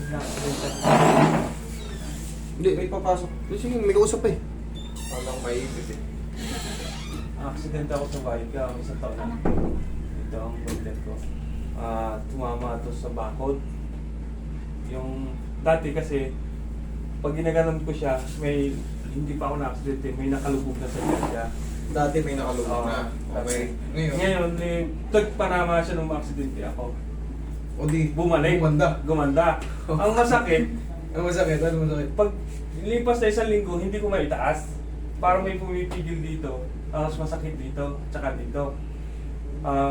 na-accident. Hindi, may papasok. Sige, may kausap eh. Walang maipit eh. Accident ako sa bike ka, isang taon na. Ito ang balikat ko. Tumama ito sa bakod. Yung dati kasi, pag ginaganon ko siya, may hindi pa ako na-accident eh, may nakalubog na sa siya. Dati may nakalubog na. Okay. Ngayon, tagpanama siya nung ma-accidente ako. O di, Bumalik. Gumanda. Ang masakit, Ano masakit? Ano masakit? pag lipas na isang linggo, hindi ko maitaas. Parang may pumipigil dito, tapos masakit dito, tsaka dito.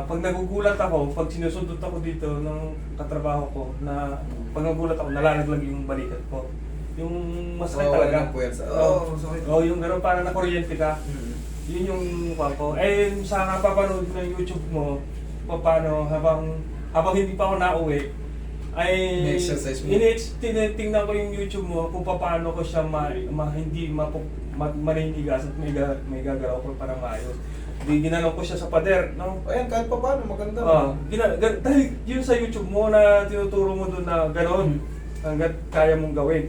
Pag nagugulat ako, pag sinusundot ako dito ng katrabaho ko, na pag nagugulat ako, nalalaglag yung balikat ko. Yung masakit talaga. Oo, masakit. Oo, yung gano'n, parang nakuryente ka. Yun yung mukha ko. Eh, sa napapanood ng YouTube mo, paano, habang hindi pa ako nauwi, ay Ni-exercise mo? tinitingnan ko yung YouTube mo kung paano ko siya hindi maninigas at may gagalaw ko para maayos. Di ginanong ko siya sa pader, no? Ayan, kahit pa paano, maganda. Dahil yun sa YouTube mo na tinuturo mo doon na gano'n, hanggat kaya mong gawin.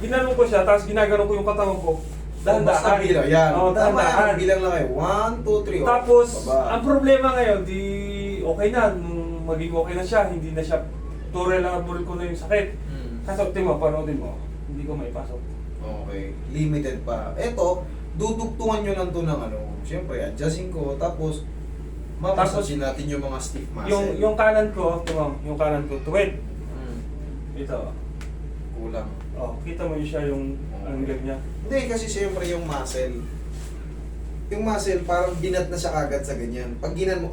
Ginanong ko siya, tapos ginagano ko yung katawan ko. Basta bilang, yan. Oo, Tama dahan-dahan. yan, bilang lang kayo. 1, 2, 3. Tapos, ang problema ngayon, di okay na. Nung maging okay na siya, hindi na siya tolerable ko na yung sakit. Kasokti mo, panoodin mo, hindi ko maipasok. Okay, limited pa. Eto, dudugtungan nyo lang to ng ano, siyempre, adjusting ko, tapos mamasasin natin yung mga stiff muscle. Yung kanan ko, yung kanan ko, tuwid. Ito. Kulang. Oh, kita mo yun siya yung angle niya. Hindi, kasi siyempre yung muscle, parang binat na siya agad sa ganyan. Pag ginan mo,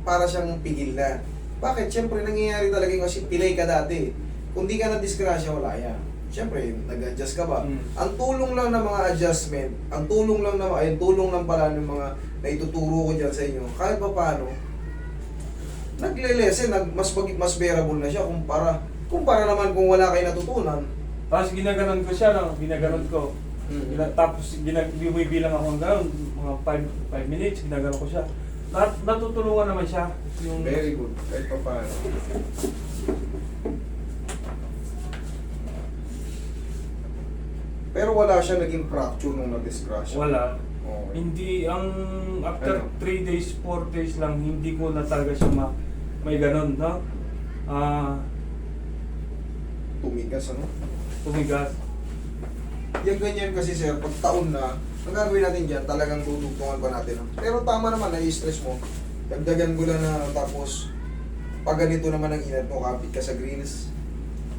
para siyang pigil na. Bakit? Siyempre, nangyayari talaga yung kasi pilay ka dati. Kung di ka na-disgrasya, wala yan. Siyempre, nag-adjust ka ba? Ang tulong lang ng mga adjustment, ang tulong lang pala ng mga naituturo ko dyan sa inyo, kahit pa paano, nagle-lesson, mas bearable na siya kumpara naman kung wala kayo natutunan. Tapos ginaganon ko siya, ginaganon ko. Tapos bibilang ako ng gano'n, mga 5 minutes, ginaganon ko siya. Natutulungan naman siya. Very good, kahit pa paano. Pero wala siya naging fracture nung na-disgrasya. Wala. Okay. Hindi, after Ano? 3 days, 4 days lang, hindi ko na talaga siya may ganon, no? Tumigas, ano? Tumigas. Yung ganyan kasi sir, pag taon na, ang gagawin natin dyan, talagang tutugtungan pa natin. Pero tama naman, na-stress mo. Dagdagan ko lang na tapos, pag ganito naman ang inat mo, kapit ka sa grills.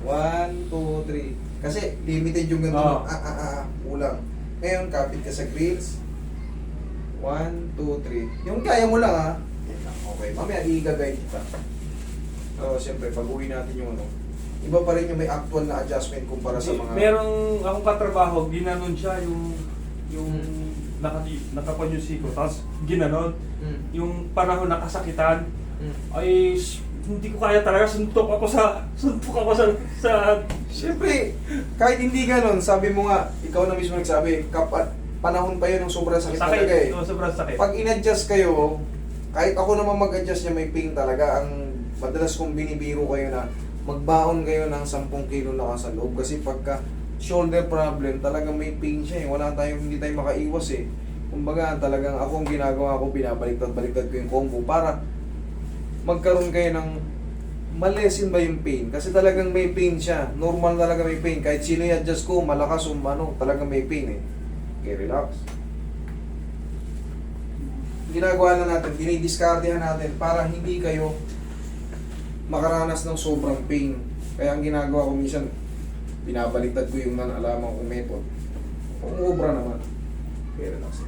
1, 2, 3. Kasi limited yung ganito. Kulang. Ngayon, kapit ka sa grills. 1, 2, 3. Yung kaya mo lang ha. Yan lang. Okay, mamaya i-guide kita. So, siyempre, pag uwi natin yung ano, iba pa rin yung may actual na adjustment kumpara sa mga... Merong akong katrabaho, ginanon siya yung nakapan yung siko, tapos ginanon. Yung panahon nakasakitan, ay hindi ko kaya talaga, suntok ako sa Siyempre, kahit hindi ganun, sabi mo nga, ikaw na mismo nagsabi, panahon pa yun ng sobrang sakit talaga eh. Sobrang sakit. Pag in-adjust kayo, kahit ako naman mag-adjust niya, may pain talaga. Ang madalas kong binibiro kayo na magbaon kayo ng 10 kilo na sa loob. Kasi pagka shoulder problem, talagang may pain siya eh. Hindi tayo makaiwas eh. Kumbaga, talagang ako ang ginagawa ko, binabaliktad-baliktad ko yung combo para magkaroon kayo ng malesin ba yung pain. Kasi talagang may pain siya. Normal talaga may pain. Kahit sino i-adjust ko, malakas o talagang may pain eh. Okay, relax. Ginagawa na natin, dinidiskartehan natin para hindi kayo makaranas ng sobrang pain. Kaya ang ginagawa ko minsan, binabaliktad ko yung nalaman kong method. Umubra naman. Okay, relax.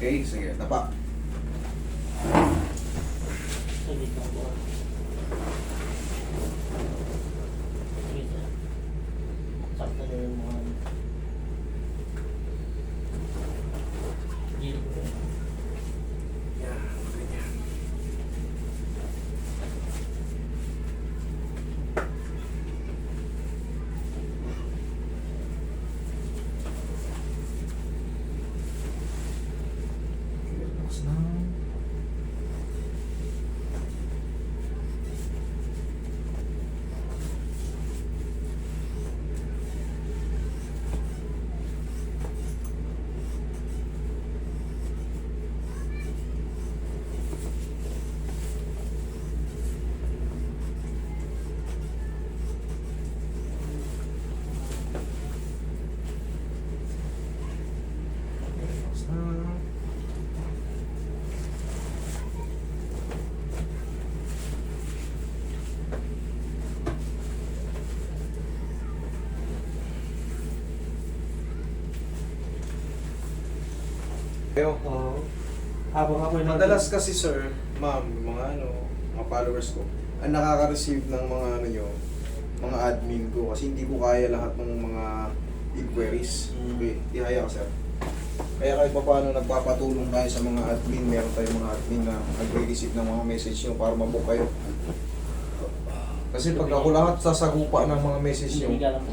Okay, sige, tapa. Sakto na yung mga gilid ko. Yan, ganyan. Relax. Kayo? Oo. Habang ako Madalas kasi sir, ma'am, mga followers ko, ang nakaka-receive ng mga mga admin ko kasi hindi ko kaya lahat ng mga inquiries. Okay, ihaya ka sir. Kaya kahit pa paano nagpapatulong tayo sa mga admin, meron tayong mga admin na nagre-receive ng mga message nyo para mabook kayo. Kasi pag ako lahat sasagupa ng mga message nyo, Hindi ka lang po.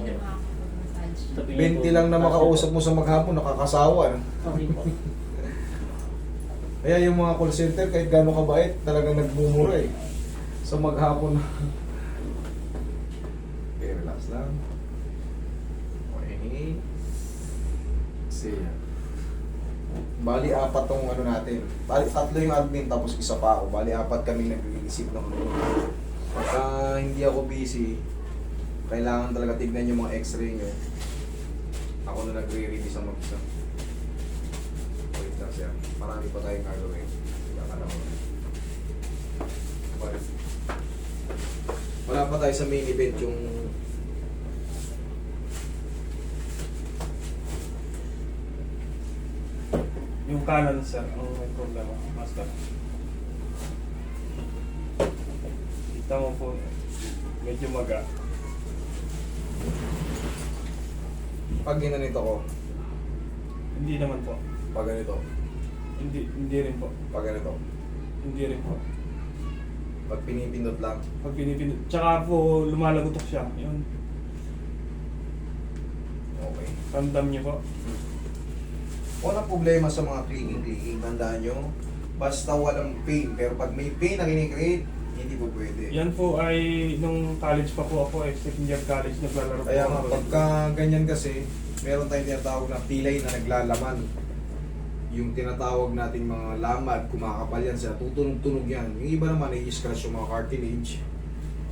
20 lang na makausap mo sa maghapon, nakakasawa. No? Okay po. Kaya yung mga call center, kahit gano'ng kabait, talagang nagmumura eh. Sa maghapon. Okay, relax lang. Okay. See ya. Bali, 4 tong natin. Bali, 3 yung admin, tapos isa pa ako. Bali, 4 kami nag-receive ng Pagka hindi ako busy, kailangan talaga tignan yung mga x-ray nyo. Ako na nagre-review sa mag-isa. Wait lang siya. Marami pa tayong gagawin. Wala pa tayo sa main event yung Yung kanan, sir, ang may problema, master. Kita mo po, medyo maga. pag ginanito ko, Hindi naman po. pag ganito, Hindi rin po. pag ganito, Hindi rin po. pag pinipindot lang. Pag pinipindot. Tsaka po, lumalagotok siya. Yun. Okay. Ramdam niyo po. Walang problema sa mga clicking. Tandaan nyo, basta walang pain. Pero pag may pain na kinikreate, hindi po pwede. Yan po ay nung college pa po ako second year college, naglalaro po Kaya nga, ako. pagka ganyan kasi, meron tayong tinatawag na pilay na naglalaman. Yung tinatawag nating mga lamad, kumakapal yan siya, tutunog-tunog yan. Yung iba naman, i-scratch yung mga cartilage.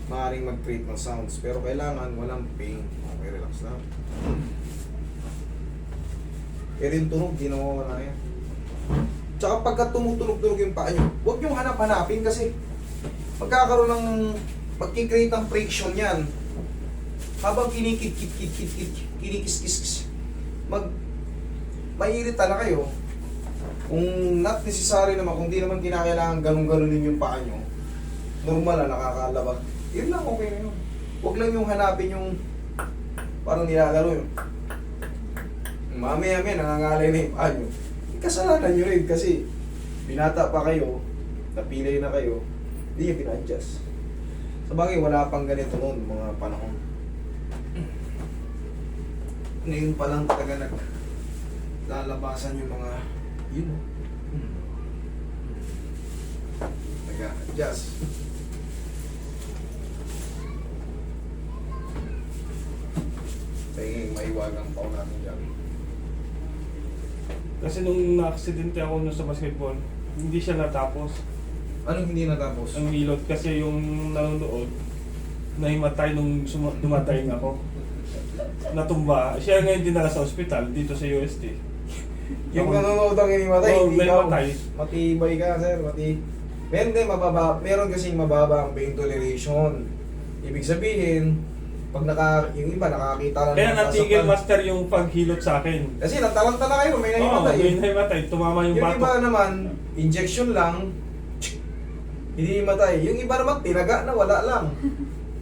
Maaaring mag-create ng sounds. Pero kailangan walang pain. Okay, relax lang. Pero yung tunog, di nawawala yan. Tsaka pagka tumutunog-tunog yung paa nyo, huwag nyo hanap-hanapin kasi magkakaroon ng magkikreate ng friction yan. Habang kinikis-kis, maiirita na kayo. Kung not necessary naman, kung di naman kinakailangan ganun-ganunin yung paa nyo, normal na nakakalabas. Yun lang, okay na yun. Huwag lang yung hanapin yung parang nilalaro yun. Mamaya-maya, nangangalay na yung paa nyo. Kasalanan nyo rin kasi binata pa kayo, napilay na kayo, hindi nyo pina-adjust. Sa bagay, wala pang ganito noon, mga panahon. Ngayon pa lang talaga naglalabasan yung mga yun. Nag-adjust. Tingin, maiwagang pa natin dyan. Kasi nung na-aksidente ako nun sa basketball, hindi siya natapos. Anong hindi natapos? Ang hilot kasi yung nanonood, nahimatay nung dumatay ako. Natumba. Siya ngayon dinala sa ospital dito sa UST. Yung nanonood ang inimatay, Oo, hindi ikaw. nahimatay. Matibay ka, sir. Mababa. Meron kasing mababa ang pain toleration. Ibig sabihin, pag yung iba nakakita lang Kaya ng natigil sasaktan. master yung paghilot sa akin. Kasi natalanta na kayo, may Oo, nahimatay. may nahimatay. Tumama yung Yung batok. iba naman, injection lang, hindi matay. Yung iba naman, tinaga na, wala lang.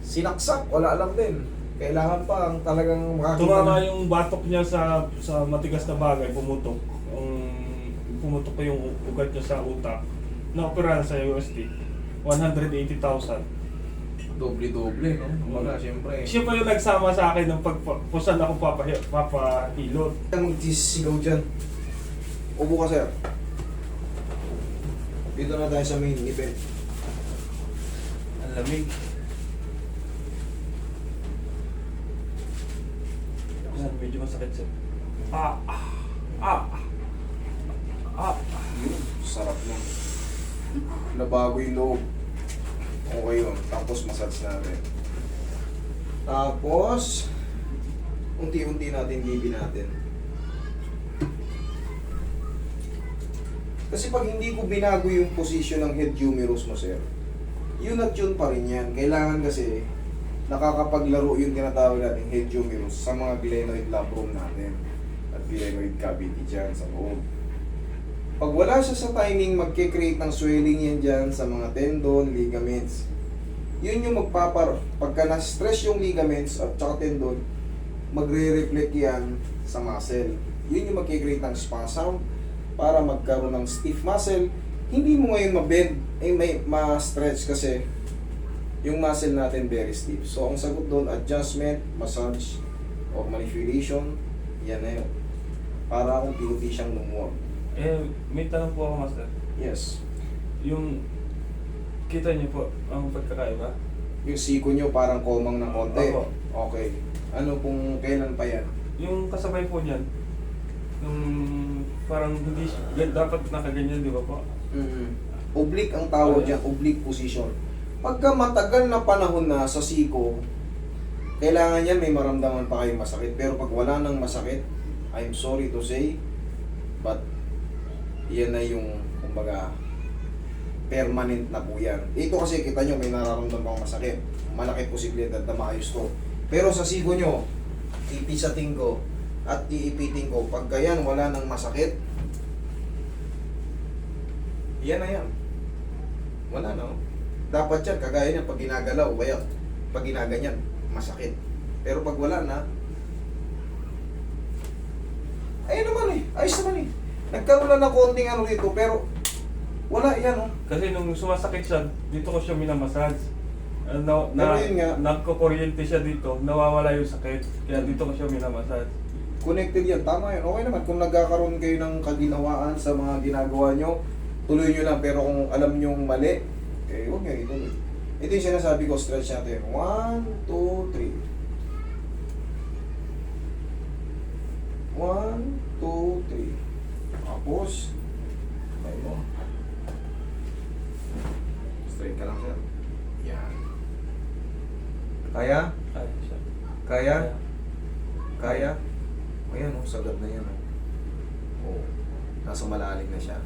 Sinaksak, wala lang din. Kailangan pa ang talagang makakita. Tumama ng- yung batok niya sa matigas na bagay, pumutok. Pumutok ko yung ugat niya sa utak. Na-operahan sa UST. 180,000. Doble-doble, no? Kumbaga, siyempre. Siya pa yung nagsama sa akin ng pagpusan ako papahilot. Ang magsisigaw dyan. Upo ka, sir. Dito na tayo sa main event. Ang lamig. Medyo masakit siya. Sarap nun. Nabago yung loob. Okay yun. Tapos massage natin. Tapos, unti-unti natin libi natin. Kasi pag hindi ko binago yung position ng head humerus mo, sir, yun at yun pa rin yan. Kailangan kasi nakakapaglaro yung tinatawag natin head humerus sa mga glenoid labrum natin at glenoid cavity dyan sa loob. Pag wala siya sa timing, magkikreate ng swelling yan dyan sa mga tendon, ligaments. Yun yung pagka na-stress yung ligaments at saka tendon, magre-reflect yan sa muscle. Yun yung magkikreate ng spasm para magkaroon ng stiff muscle. Hindi mo ngayon ma-bend, may ma-stretch kasi yung muscle natin very stiff. So, ang sagot doon, adjustment, massage, or manipulation, yan na yun. Para akong pinuti siyang lumuwag. May tanong po ako, Master. Yes. Yung, kita niyo po ang pagkakaiba? Yung siko nyo parang komang ng konti. Opo. Okay. Ano kung kailan pa yan? Yung kasabay po niyan, yung parang hindi dapat nakaganyan, di ba po? Oblique ang tawag dyan, oblique position. Pagka matagal na panahon na sa siko, kailangan yan may maramdaman pa kayong masakit. Pero pag wala nang masakit, I'm sorry to say, but yan na yung, kumbaga, permanent na po yan. Ito kasi kita nyo, may nararamdaman pang masakit. Malaki posibilidad na maayos to. Pero sa siko nyo, ipisating ko at iipitin ko. Pagka yan, wala nang masakit, yan na yan. Wala na. Oh. Dapat yan, kagaya niyan, pag ginagalaw, kaya pag ginaganyan, masakit. Pero pag wala na, ayun naman eh, ayos naman eh. Nagkaroon lang ng konting ano dito, pero wala yan oh. Kasi nung sumasakit siya, dito ko siya minamassage. Pero yun nga. Nagkukuryente siya dito, nawawala yung sakit. Kaya dito ko siya minamassage. Connected yan, tama yan. Okay naman, kung nagkakaroon kayo ng kaginawaan sa mga ginagawa nyo, tuloy nyo lang. Pero kung alam nyo mali, eh huwag nyo ituloy. Ito yung sinasabi ko, stretch natin. 1, 2, 3. 1, 2, 3. Tapos, may mo. Straight ka lang, sir. Yan. Kaya? Kaya siya. Kaya? Kaya? Ayan, oh, sagad na yan. Oh. Oh, nasa malalim na siya.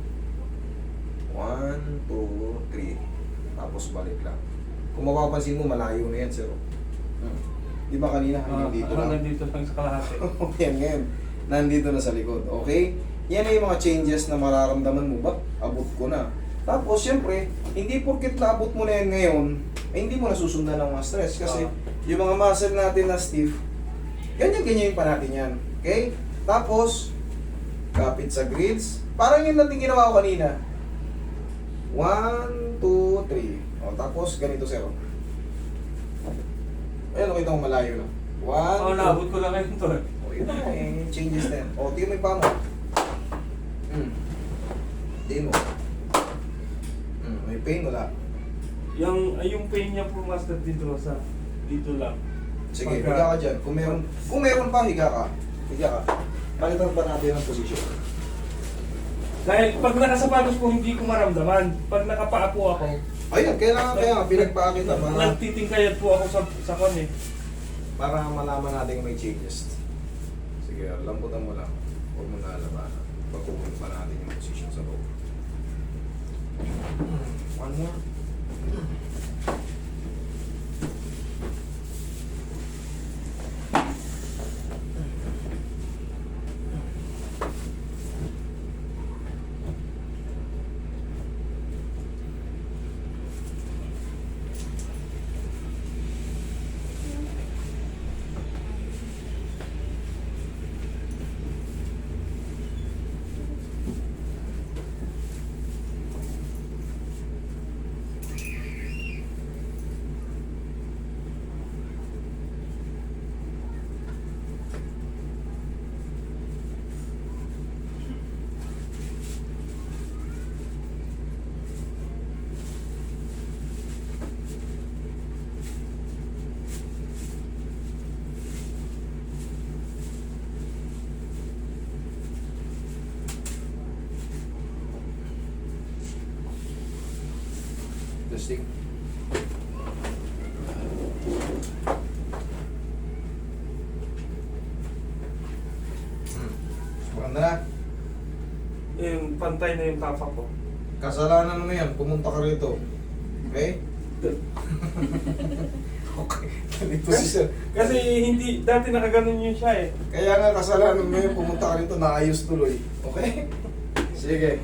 1, 2, 3. Tapos balik lang. Kung mapapansin mo, malayo na yan, sir. Di ba kanina hanggang dito lang? Hanggang dito lang sa kalahati. Yan ngayon. Nandito na sa likod. Okay? Yan na yung mga changes na mararamdaman mo ba? Abot ko na. Tapos, syempre, hindi porket naabot mo na yan ngayon, ay hindi mo nasusundan ng mga stress. Kasi, yung mga muscle natin na stiff, ganyan-ganyan pa natin yan. Okay? Tapos, kapit sa grids. Parang yun natin ginawa ko kanina. 1, 2, 3. O, tapos, ganito, sir. Ayan, nakita mo malayo na. 1, 2, Naabot ko lang ngayon to. O, yun na eh, changes na yan. O, tingnan mo yung paa mo. Tingnan mo. May pain, wala. Yung pain niya po, Master, dito lang. Sige, higa ka dyan. Kung meron pa, higa ka. Higa ka. Palitan pa natin ang posisyon. Dahil pag nakasapatos po, hindi ko maramdaman. Pag nakapaa po ako, Ayun, kaya pinagpaakit na para, nagtitingkayat po ako sa kon eh. para malaman natin may changes. Sige, lambutan mo lang. Huwag mo na alabanan. Pagkukunin pa natin yung posisyon sa loob. One more. Testing. Maganda na. Yung pantay na yung tapa ko. Kasalanan mo yan, pumunta ka rito. Okay? Okay. Ganito si sir. Kasi hindi, dati nakaganon yun siya eh. Kaya nga kasalanan mo yun, pumunta ka rito, naayos tuloy. Okay? Sige.